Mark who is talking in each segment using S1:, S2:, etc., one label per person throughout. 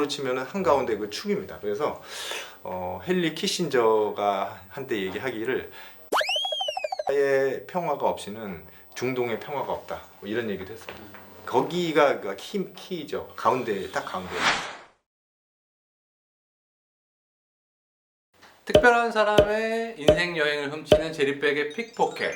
S1: 영어로 치면은 한가운데 그 축입니다. 그래서 헨리 키신저가 한때 얘기하기를 의 평화가 없이는 중동의 평화가 없다, 뭐 이런 얘기도 했어요. 거기가 그 키죠. 가운데, 딱 가운데.
S2: 특별한 사람의 인생 여행을 훔치는 제리백의 픽포켓.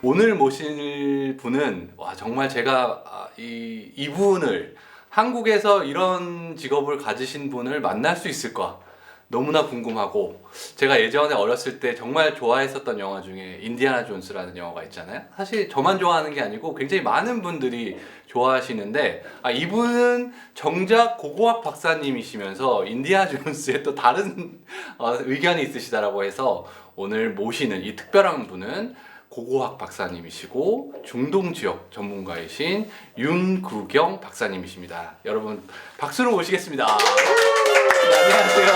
S2: 오늘 모실 분은 정말 제가 이분을 한국에서 이런 직업을 가지신 분을 만날 수 있을까 너무나 궁금하고, 제가 예전에 어렸을 때 정말 좋아했었던 영화 중에 인디아나 존스라는 영화가 있잖아요. 사실 저만 좋아하는 게 아니고 굉장히 많은 분들이 좋아하시는데, 이분은 정작 고고학 박사님이시면서 인디아나 존스에 또 다른 의견이 있으시다라고 해서 오늘 모시는 이 특별한 분은 고고학 박사님이시고 중동 지역 전문가이신 윤구경 박사님이십니다. 여러분 박수로 모시겠습니다. 네, 안녕하세요.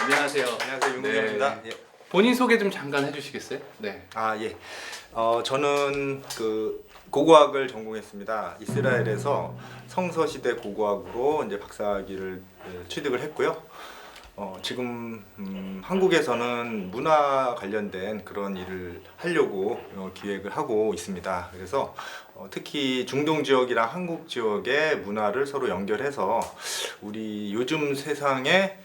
S2: 안녕하세요.
S1: 안녕하세요, 윤구경입니다.
S2: 네. 본인 소개 좀 잠깐 해주시겠어요? 네.
S1: 예. 저는 그 고고학을 전공했습니다. 이스라엘에서 성서시대 고고학으로 이제 박사학위를 취득을 했고요. 지금 한국에서는 문화 관련된 그런 일을 하려고 기획을 하고 있습니다. 그래서 특히 중동 지역이랑 한국 지역의 문화를 서로 연결해서 우리 요즘 세상에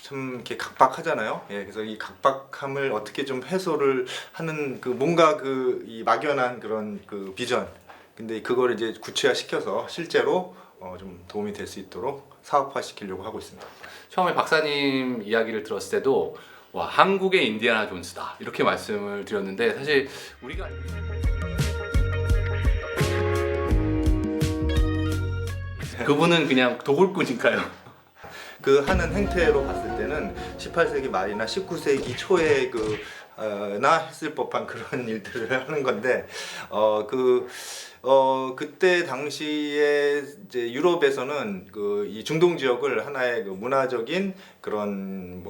S1: 참 이렇게 각박하잖아요. 그래서 이 각박함을 어떻게 좀 해소를 하는 그 뭔가 이 막연한 그런 그 비전. 근데 그걸 이제 구체화 시켜서 실제로 좀 도움이 될 수 있도록 사업화 시키려고 하고 있습니다.
S2: 처음에 박사님 이야기를 들었을 때도 한국의 인디아나 존스다 이렇게 말씀을 드렸는데, 사실 우리가 알고 있는 그분은 그냥 도굴꾼인가요?
S1: 그 하는 행태로 봤을 때는 18세기 말이나 19세기 초에 나 했을 법한 그런 일들을 하는 건데, 그때 당시에 이제 유럽에서는 이 중동 지역을 하나의 그 문화적인 그런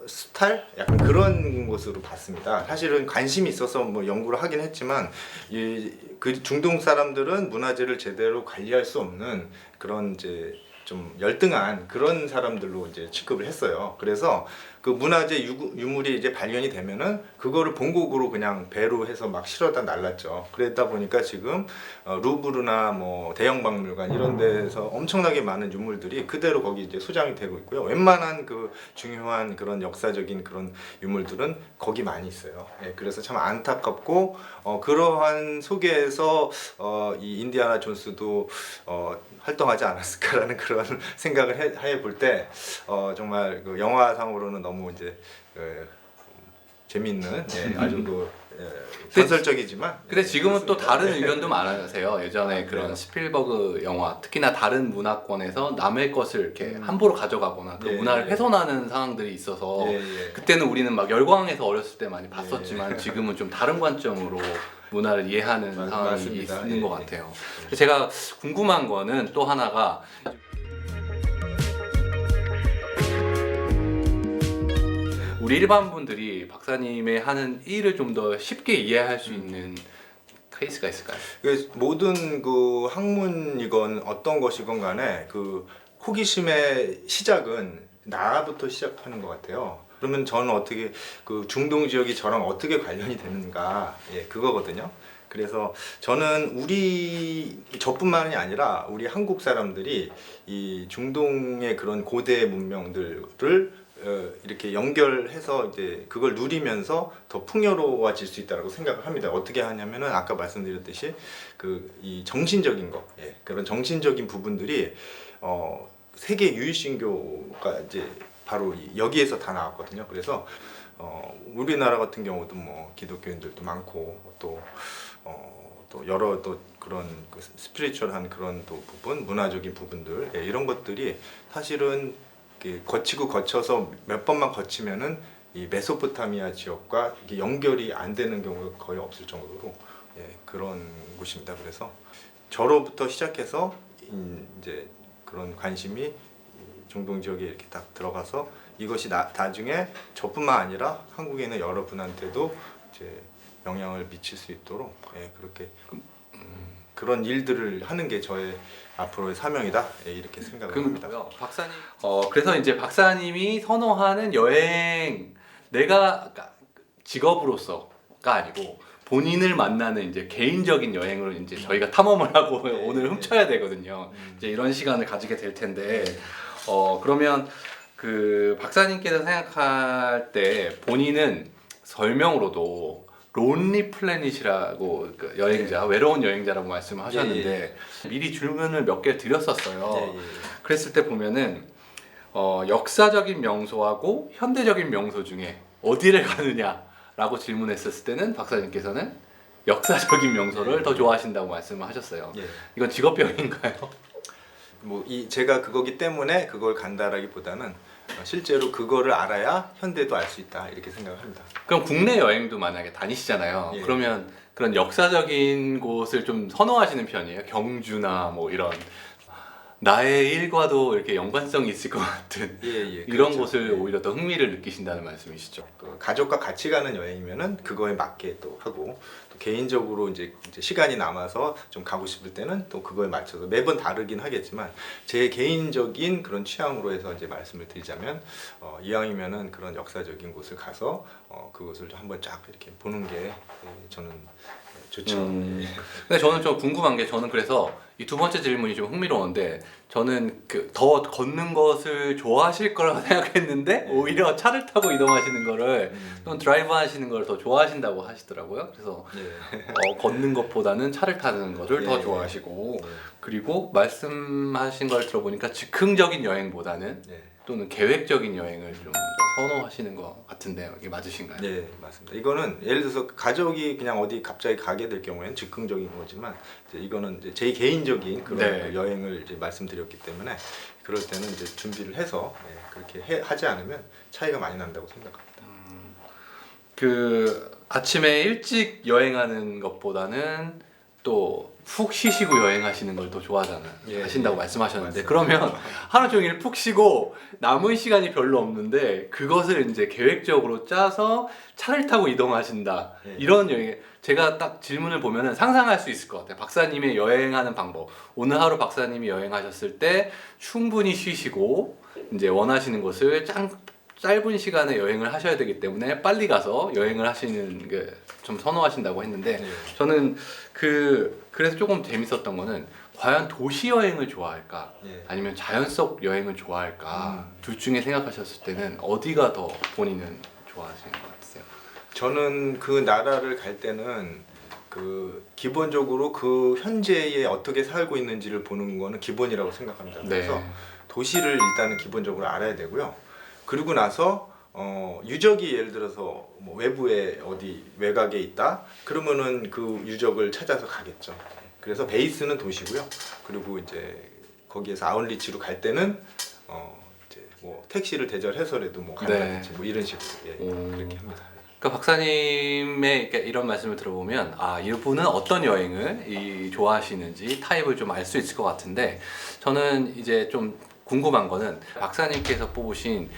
S1: 스타일? 약간 그런 곳으로 봤습니다. 사실은 관심이 있어서 연구를 하긴 했지만, 그 중동 사람들은 문화재를 제대로 관리할 수 없는 그런 이제 좀 열등한 그런 사람들로 이제 취급을 했어요. 그래서 그 문화재 유물이 이제 발견이 되면은 그거를 본국으로 그냥 배로 해서 막 실어다 날랐죠. 그러다 보니까 지금 루브르나 대형 박물관 이런 데서 엄청나게 많은 유물들이 그대로 거기 이제 소장이 되고 있고요. 웬만한 그 중요한 그런 역사적인 그런 유물들은 거기 많이 있어요. 그래서 참 안타깝고, 그러한 속에서 이 인디아나 존스도 활동하지 않았을까라는 그런 생각을 해볼 때, 정말 그 영화상으로는 너무 이제 재미있는, 아주 전설적이지만.
S2: 근데 지금은 또
S1: 그렇습니다.
S2: 다른 의견도 많으세요. 예전에 그런 스필버그 영화, 특히나 다른 문화권에서 남의 것을 이렇게 함부로 가져가거나 그 문화를 훼손하는 상황들이 있어서 그때는 우리는 막 열광해서 어렸을 때 많이 봤었지만 지금은 좀 다른 관점으로 문화를 이해하는 상황이
S1: 맞습니다.
S2: 있는 것 같아요. 제가 궁금한 거는 또 하나가, 우리 일반 분들이 박사님의 하는 일을 좀 더 쉽게 이해할 수 있는 케이스가 있을까요?
S1: 모든 그 학문이건 어떤 것이건 간에 그 호기심의 시작은 나부터 시작하는 것 같아요. 그러면 저는 어떻게 그 중동 지역이 저랑 어떻게 관련이 되는가, 그거거든요. 그래서 저는 저뿐만이 아니라 우리 한국 사람들이 이 중동의 그런 고대 문명들을 이렇게 연결해서 이제 그걸 누리면서 더 풍요로워질 수 있다고 생각을 합니다. 어떻게 하냐면은 아까 말씀드렸듯이 이 정신적인 거, 그런 정신적인 부분들이 세계 유일신교가 이제 바로 여기에서 다 나왔거든요. 그래서 우리나라 같은 경우도 기독교인들도 많고 또 여러 그런 스피리추얼한 그런 부분, 문화적인 부분들, 이런 것들이 사실은 거쳐서 몇 번만 거치면은 이 메소포타미아 지역과 이게 연결이 안 되는 경우가 거의 없을 정도로 그런 곳입니다. 그래서 저로부터 시작해서 이제 그런 관심이 중동 지역에 이렇게 딱 들어가서 이것이 나중에 저뿐만 아니라 한국에 있는 여러분한테도 이제 영향을 미칠 수 있도록 그렇게 그런 일들을 하는 게 저의 앞으로의 사명이다 이렇게 생각을 합니다.
S2: 그고요. 박사님. 그래서 이제 박사님이 선호하는 여행, 내가 직업으로서가 아니고 본인을 만나는 이제 개인적인 여행으로 이제 저희가 탐험을 하고 오늘 훔쳐야 되거든요. 이제 이런 시간을 가지게 될 텐데, 그러면 그 박사님께서 생각할 때 본인은 설명으로도 론리 플래닛이라고 그 여행자, 외로운 여행자라고 말씀하셨는데 미리 질문을 몇 개 드렸었어요. 그랬을 때 보면은 역사적인 명소하고 현대적인 명소 중에 어디를 가느냐라고 질문했었을 때는 박사님께서는 역사적인 명소를 더 좋아하신다고 말씀을 하셨어요. 이건 직업병인가요?
S1: 제가 그거기 때문에 그걸 간다라기보다는 실제로 그거를 알아야 현대도 알 수 있다 이렇게 생각합니다.
S2: 그럼 국내 여행도 만약에 다니시잖아요. 그러면 그런 역사적인 곳을 좀 선호하시는 편이에요? 경주나 뭐 이런 나의 일과도 이렇게 연관성이 있을 것 같은 이런
S1: 그렇죠.
S2: 곳을 오히려 더 흥미를 느끼신다는 말씀이시죠?
S1: 가족과 같이 가는 여행이면은 그거에 맞게 또 하고 또 개인적으로 이제 시간이 남아서 좀 가고 싶을 때는 또 그거에 맞춰서 매번 다르긴 하겠지만 제 개인적인 그런 취향으로 해서 이제 말씀을 드리자면 이왕이면은 그런 역사적인 곳을 가서 그것을 한번 쫙 이렇게 보는 게 저는 좋죠.
S2: 근데 저는 좀 궁금한 게 저는 그래서 이 두 번째 질문이 좀 흥미로운데 저는 그 더 걷는 것을 좋아하실 거라고 생각했는데 오히려 차를 타고 이동하시는 거를 또는 드라이브 하시는 걸 더 좋아하신다고 하시더라고요. 그래서 걷는 것보다는 차를 타는 것을 더 좋아하시고 그리고 말씀하신 걸 들어보니까 즉흥적인 여행보다는 또는 계획적인 여행을 좀 선호하시는 것 같은데요. 이게 맞으신가요?
S1: 네, 맞습니다. 이거는 예를 들어서 가족이 그냥 어디 갑자기 가게 될 경우에는 즉흥적인 거지만 이거는 이제 제 개인적인 그런 여행을 이제 말씀드렸기 때문에 그럴 때는 이제 준비를 해서 그렇게 하지 않으면 차이가 많이 난다고 생각합니다.
S2: 그 아침에 일찍 여행하는 것보다는 또 푹 쉬시고 여행하시는 걸 더 하신다고 말씀하셨는데
S1: 맞습니다.
S2: 그러면 하루 종일 푹 쉬고 남은 시간이 별로 없는데 그것을 이제 계획적으로 짜서 차를 타고 이동하신다 이런 여행 제가 딱 질문을 보면은 상상할 수 있을 것 같아요. 박사님의 여행하는 방법 오늘 하루 박사님이 여행하셨을 때 충분히 쉬시고 이제 원하시는 곳을 짧은 시간에 여행을 하셔야 되기 때문에 빨리 가서 여행을 하시는 게 좀 선호하신다고 했는데 저는 그래서 조금 재밌었던 거는 과연 도시 여행을 좋아할까 아니면 자연 속 여행을 좋아할까 둘 중에 생각하셨을 때는 어디가 더 본인은 좋아하시는 것 같으세요?
S1: 저는 그 나라를 갈 때는 기본적으로 그 현재에 어떻게 살고 있는지를 보는 거는 기본이라고 생각합니다. 그래서 도시를 일단은 기본적으로 알아야 되고요. 그리고 나서 유적이 예를 들어서 뭐 외부에 어디 외곽에 있다 그러면은 그 유적을 찾아서 가겠죠. 그래서 베이스는 도시고요. 그리고 이제 거기에서 아웃리치로 갈 때는 이제 뭐 택시를 대절해서라도 뭐 간다든지 뭐 이런 식으로 그렇게 합니다.
S2: 그러니까 박사님의 이런 말씀을 들어보면 이분은 어떤 여행을 좋아하시는지 타입을 좀 알 수 있을 것 같은데 저는 이제 좀 궁금한 거는 박사님께서 뽑으신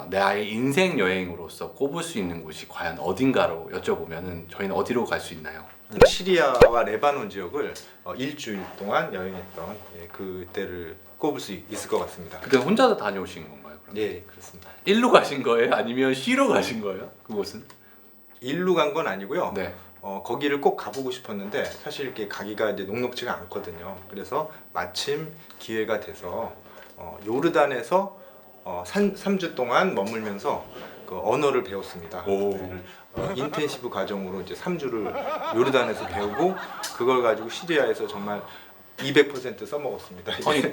S2: 나의 인생 여행으로서 꼽을 수 있는 곳이 과연 어딘가로 여쭤보면은 저희는 어디로 갈 수 있나요?
S1: 시리아와 레바논 지역을 일주일 동안 여행했던 그때를 꼽을 수 있을 것 같습니다.
S2: 그때 혼자 다녀오신 건가요? 그럼?
S1: 네, 그렇습니다.
S2: 일로 가신 거예요? 아니면 쉬러 가신 거예요? 그곳은?
S1: 일로 간 건 아니고요.
S2: 네.
S1: 거기를 꼭 가보고 싶었는데 사실 이렇게 가기가 이제 녹록지가 않거든요. 그래서 마침 기회가 돼서 요르단에서 3주 동안 머물면서 그 언어를 배웠습니다. 인텐시브 과정으로 이제 3주를 요르단에서 배우고 그걸 가지고 시리아에서 정말 200% 써먹었습니다.
S2: 아니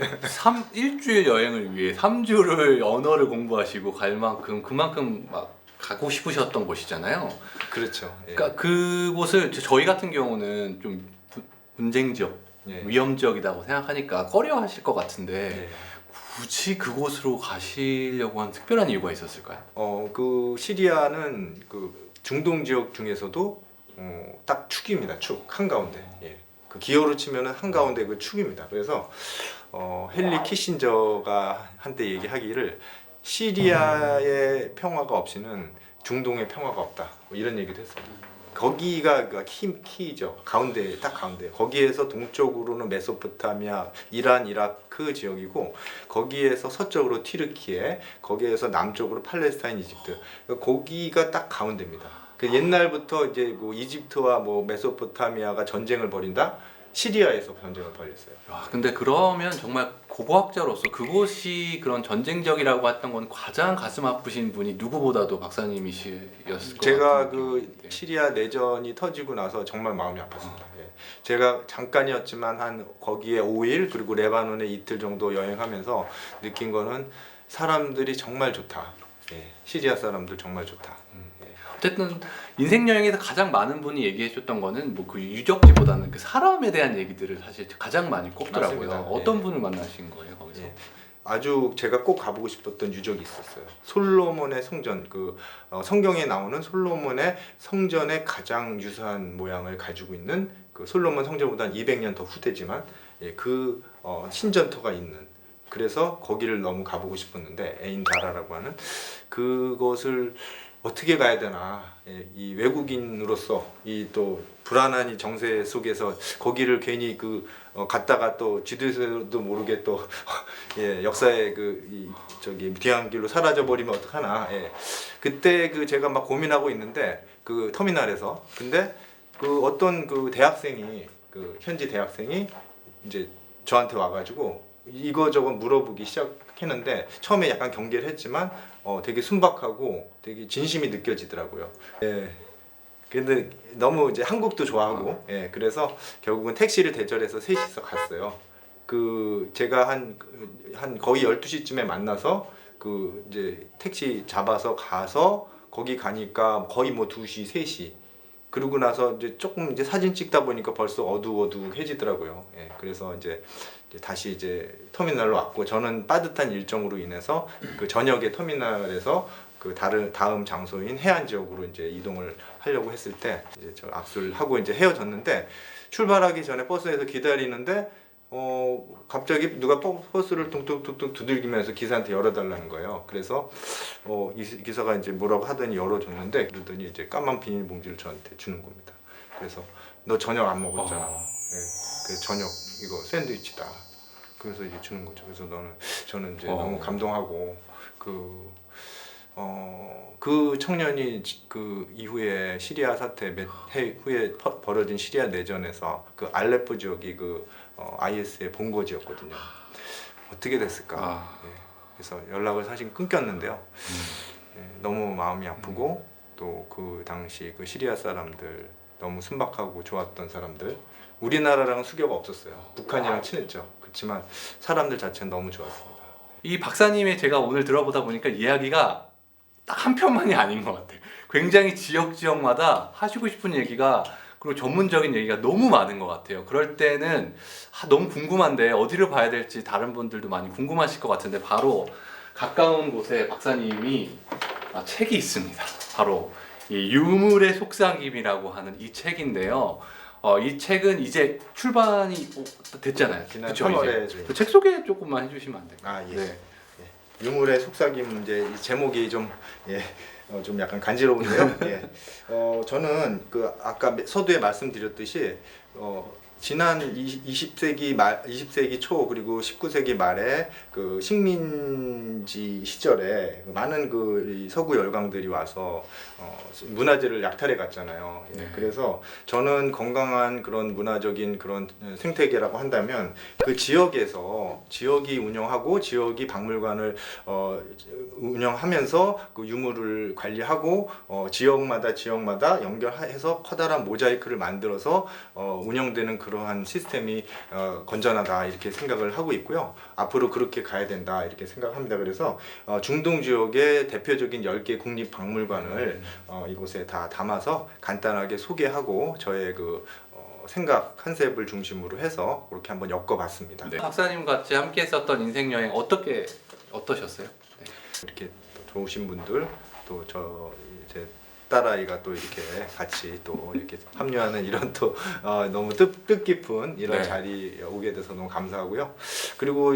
S2: 일주일 여행을 위해 3주를 언어를 공부하시고 갈 만큼 그만큼 막 가고 싶으셨던 곳이잖아요.
S1: 그렇죠.
S2: 그러니까 그곳을 저희 같은 경우는 좀 분쟁 지역, 위험지역이라고 생각하니까 꺼려하실 것 같은데 굳이 그곳으로 가시려고 한 특별한 이유가 있었을까요?
S1: 그 시리아는 그 중동 지역 중에서도 딱 축입니다. 축 한가운데. 그 기호로 치면은 한가운데 그 축입니다. 그래서 헨리 키신저가 한때 얘기하기를 시리아의 평화가 없이는 중동의 평화가 없다. 뭐 이런 얘기도 했어요. 거기가 그 키죠. 가운데 딱 가운데. 거기에서 동쪽으로는 메소포타미아, 이란, 이라크 지역이고 거기에서 서쪽으로 튀르키예, 거기에서 남쪽으로 팔레스타인, 이집트. 거기가 딱 가운데입니다. 그 옛날부터 이제 뭐 이집트와 뭐 메소포타미아가 전쟁을 벌인다. 시리아에서 전쟁을 벌였어요.
S2: 야, 근데 그러면 정말 고고학자로서 그곳이 그런 전쟁적이라고 했던 건 가장 가슴 아프신 분이 누구보다도 박사님이셨을 것
S1: 제가
S2: 같은
S1: 그
S2: 느낌인데.
S1: 시리아 내전이 터지고 나서 정말 마음이 아팠습니다. 예. 제가 잠깐이었지만 한 거기에 5일 그리고 레바논에 이틀 정도 여행하면서 느낀 거는 사람들이 정말 좋다. 예. 시리아 사람들 정말 좋다. 예.
S2: 어쨌든 인생 여행에서 가장 많은 분이 얘기해줬던 거는 뭐 그 유적지보다는 그 사람에 대한 얘기들을 사실 가장 많이 꼽더라고요.
S1: 맞습니다.
S2: 어떤
S1: 예.
S2: 분을 만나신 거예요 거기서?
S1: 예. 아주 제가 꼭 가보고 싶었던 유적이 있었어요. 솔로몬의 성전, 성경에 나오는 솔로몬의 성전의 가장 유사한 모양을 가지고 있는 그 솔로몬 성전보다 200년 더 후대지만 예, 신전터가 있는. 그래서 거기를 너무 가보고 싶었는데 에인 다라라고 하는 그것을 어떻게 가야 되나. 예, 이 외국인으로서 이 또 불안한 이 정세 속에서 거기를 괜히 갔다가 또 지도에서도 모르게 또 예, 역사의 뒤안길로 사라져 버리면 어떡하나. 예. 그때 제가 막 고민하고 있는데 그 터미널에서 근데 어떤 대학생이 현지 대학생이 이제 저한테 와가지고 이거저거 물어보기 시작했는데 처음에 약간 경계를 했지만 되게 순박하고 되게 진심이 느껴지더라고요. 예. 근데 너무 이제 한국도 좋아하고 예. 그래서 결국은 택시를 대절해서 셋이서 갔어요. 제가 한 거의 12시쯤에 만나서 이제 택시 잡아서 가서 거기 가니까 거의 뭐 2시, 3시. 그러고 나서 이제 조금 이제 사진 찍다 보니까 벌써 어두워두해지더라고요. 예, 그래서 이제 다시 이제 터미널로 왔고 저는 빠듯한 일정으로 인해서 저녁에 터미널에서 다음 장소인 해안 지역으로 이제 이동을 하려고 했을 때 이제 저 악수를 하고 이제 헤어졌는데 출발하기 전에 버스에서 기다리는데 갑자기 누가 버스를 뚱뚱뚱뚱 두들기면서 기사한테 열어달라는 거예요. 그래서 기사가 이제 뭐라고 하더니 열어줬는데 그러더니 이제 까만 비닐봉지를 저한테 주는 겁니다. 그래서 너 저녁 안 먹었잖아. 예, 그 저녁 이거 샌드위치다. 그래서 이제 주는 거죠. 그래서 저는 이제 너무 감동하고 그 청년이 이후에 시리아 사태 몇 해 후에 벌어진 시리아 내전에서 알레포 지역이 IS의 본거지였거든요. 어떻게 됐을까? 예, 그래서 연락을 사실 끊겼는데요. 예, 너무 마음이 아프고 또 그 당시 시리아 사람들 너무 순박하고 좋았던 사람들 우리나라랑은 수교가 없었어요. 북한이랑 친했죠. 그렇지만 사람들 자체는 너무 좋았습니다.
S2: 이 박사님의 제가 오늘 들어보다 보니까 이야기가 딱 한 편만이 아닌 것 같아요. 굉장히 지역마다 하시고 싶은 얘기가 그리고 전문적인 얘기가 너무 많은 것 같아요. 그럴 때는 너무 궁금한데 어디를 봐야 될지 다른 분들도 많이 궁금하실 것 같은데 바로 가까운 곳에 박사님이 책이 있습니다. 바로 이 유물의 속삭임이라고 하는 이 책인데요. 이 책은 이제 출반이 됐잖아요.
S1: 지난
S2: 그쵸,
S1: 3월에
S2: 이제. 그 책 소개 조금만 해주시면 안 될까요?
S1: 예.
S2: 네.
S1: 유물의 속삭임 이제 이 제목이 좀 약간 간지러운데요. 예. 저는 아까 서두에 말씀드렸듯이 지난 20세기 초 그리고 19세기 말에 식민지 시절에 많은 이 서구 열강들이 와서 문화재를 약탈해 갔잖아요. 예.
S2: 네.
S1: 그래서 저는 건강한 그런 문화적인 그런 생태계라고 한다면 그 지역에서 지역이 운영하고 지역이 박물관을 운영하면서 그 유물을 관리하고 지역마다 연결해서 커다란 모자이크를 만들어서 운영되는 그러한 시스템이 건전하다 이렇게 생각을 하고 있고요. 앞으로 그렇게 가야 된다 이렇게 생각합니다. 그래서 중동 지역의 대표적인 10개 국립박물관을 이곳에 다 담아서 간단하게 소개하고 저의 생각 컨셉을 중심으로 해서 그렇게 한번 엮어봤습니다.
S2: 네. 박사님 같이 함께 했었던 인생 여행 어떠셨어요? 네.
S1: 이렇게 또 좋으신 분들 또 제 딸아이가 또 이렇게 같이 또 이렇게 합류하는 이런 또 너무 뜻깊은 이런
S2: 네.
S1: 자리에 오게 돼서 너무 감사하고요. 그리고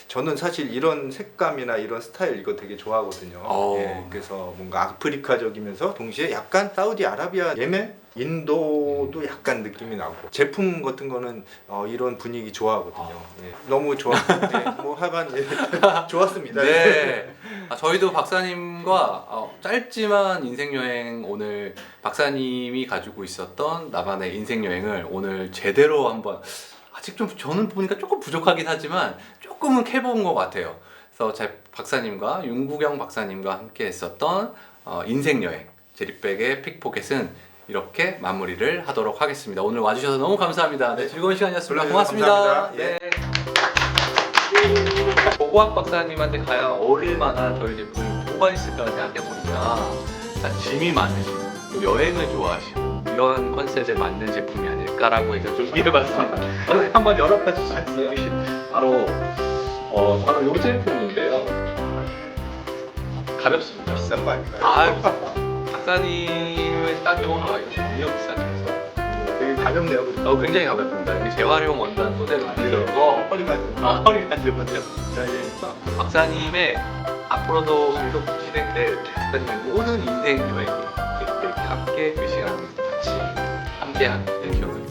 S1: 저는 사실 이런 색감이나 이런 스타일 이거 되게 좋아하거든요. 예, 그래서 뭔가 아프리카적이면서 동시에 약간 사우디아라비아, 예멘 인도도 약간 느낌이 나고 제품 같은 거는 이런 분위기 좋아하거든요. 예. 너무 좋았는데 뭐 하여간 예, 좋았습니다.
S2: 네. 저희도 박사님과 짧지만 인생 여행 오늘 박사님이 가지고 있었던 나만의 인생 여행을 오늘 제대로 한번 아직 좀 저는 보니까 조금 부족하긴 하지만 조금은 캐본 것 같아요. 그래서 제 박사님과 윤구경 박사님과 함께 했었던 인생 여행 제리백의 픽포켓은 이렇게 마무리를 하도록 하겠습니다. 오늘 와주셔서 너무 감사합니다. 네, 즐거운 시간이었습니다. 고맙습니다.
S1: 감사합니다. 예.
S2: 네. 고고학 박사님한테 가야 어울릴 만한 저희 제품이 뭐가 있을까 생각해보니까 일단 짐이 많으시고 또 여행을 좋아하시고 이런 컨셉에 맞는 제품이 아닐까라고 해서 준비해봤습니다. 한번 열어봐 주시겠어요? 바로 이 제품인데요. 가볍습니다.
S1: 비싼 거 아닐까요?
S2: 박사님의 딱 좋은 거 이거 전혀 비싸죠.
S1: 되게 가볍네요.
S2: 굉장히 가볍습니다. 이게 재활용 원단 소재로 만들어서
S1: 허리가
S2: 허리가 안 들거든요. 박사님의 앞으로도 계속 진행될 박사님의 모든 인생 여행이 이렇게 함께 그 시간 같이 함께하는 기억을